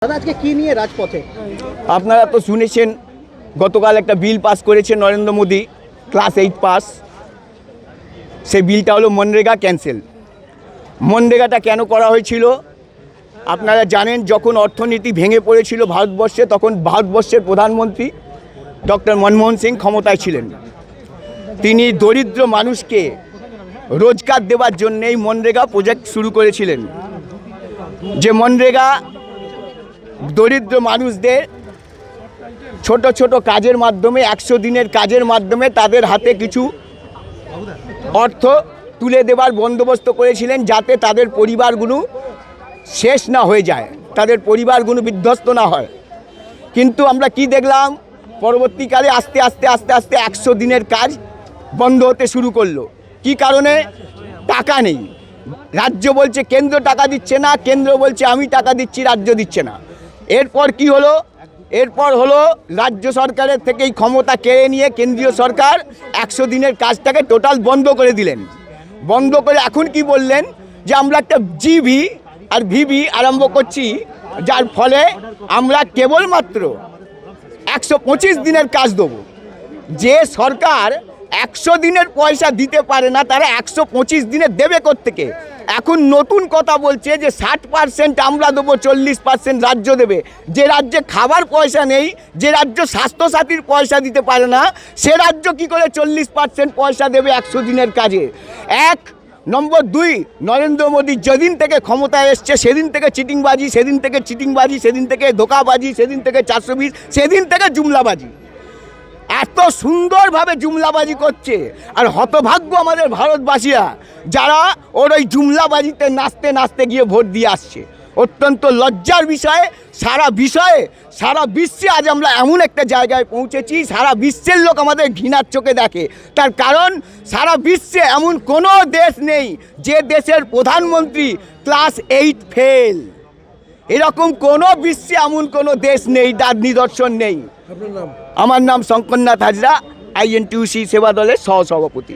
দাদা আজকে কি নিয়ে রাজপথে? আপনারা তো শুনেছেন গতকাল একটা বিল পাস করেছে নরেন্দ্র মোদী, ক্লাস 8 পাস। সেই বিলটা হলো মনরেগা ক্যান্সেল। মনরেগাটা কেন করা হয়েছিল আপনারা জানেন, যখন অর্থনীতি ভেঙে পড়েছিল ভারতবর্ষে, তখন ভারতবর্ষের প্রধানমন্ত্রী ডক্টর মনমোহন সিং ক্ষমতায় ছিলেন। তিনি দরিদ্র মানুষকে রোজগার দেওয়ার জন্য এই মনরেগা প্রজেক্ট শুরু করেছিলেন। যে মনরেগা দরিদ্র মানুষদের ছোট ছোট কাজের মাধ্যমে 100 দিনের কাজের মাধ্যমে তাদের হাতে কিছু অর্থ তুলে দেওয়ার বন্দোবস্ত করেছিলেন, যাতে তাদের পরিবারগুলো শেষ না হয়ে যায়, তাদের পরিবারগুলো বিধ্বস্ত না হয়। কিন্তু আমরা কি দেখলাম, পরবর্তীকালে আস্তে আস্তে আস্তে আস্তে 100 দিনের কাজ বন্ধ হতে শুরু করলো। কি কারণে? টাকা নেই। রাজ্য বলছে কেন্দ্র টাকা দিচ্ছে না, কেন্দ্র বলছে আমি টাকা দিচ্ছি, রাজ্য দিচ্ছে না। এরপর কি হলো? এরপর হলো রাজ্য সরকারের থেকেই ক্ষমতা কেড়ে নিয়ে কেন্দ্রীয় সরকার 100 দিনের কাজটাকে টোটাল বন্ধ করে দিলেন। বন্ধ করে এখন কি বললেন যে আমরা একটা জিভি আর ভিভি আরম্ভ করছি, যার ফলে আমরা কেবলমাত্র 125 দিনের কাজ দেবো। যে সরকার 100 দিনের পয়সা দিতে পারে না, তারা 125 দিনে দেবে কোত্থেকে? এখন নতুন কথা বলছে যে 60% আমরা দেবো, 40% রাজ্য দেবে। যে রাজ্যে খাবার পয়সা নেই, যে রাজ্য স্বাস্থ্যসাথীর পয়সা দিতে পারে না, সে রাজ্য কি করে 40% পয়সা দেবে 100 দিনের কাজে? এক নম্বর। 2, নরেন্দ্র মোদী যেদিন থেকে ক্ষমতায় এসছে সেদিন থেকে চিটিংবাজি, সেদিন থেকে চিটিংবাজি, সেদিন থেকে ধোকাবাজি, সেদিন থেকে 420, সেদিন থেকে জুমলাবাজি। এত সুন্দরভাবে জুমলাবাজি করছে, আর হতভাগ্য আমাদের ভারতবাসীরা যারা ওর ওই জুমলাবাজিতে নাচতে নাচতে গিয়ে ভোট দিয়ে আসছে। অত্যন্ত লজ্জার বিষয়ে সারা বিশ্বে আজ আমরা এমন একটা জায়গায় পৌঁছেছি, সারা বিশ্বের লোক আমাদের ঘৃণার চোখে দেখে। তার কারণ সারা বিশ্বে এমন কোনো দেশ নেই যে দেশের প্রধানমন্ত্রী ক্লাস 8 ফেল। এরকম কোনো বিশ্বে এমন কোনো দেশ নেই, তার নিদর্শন নেই। আমার নাম শঙ্করনাথ হাজরা, INTUC সেবা দলের সহসভাপতি।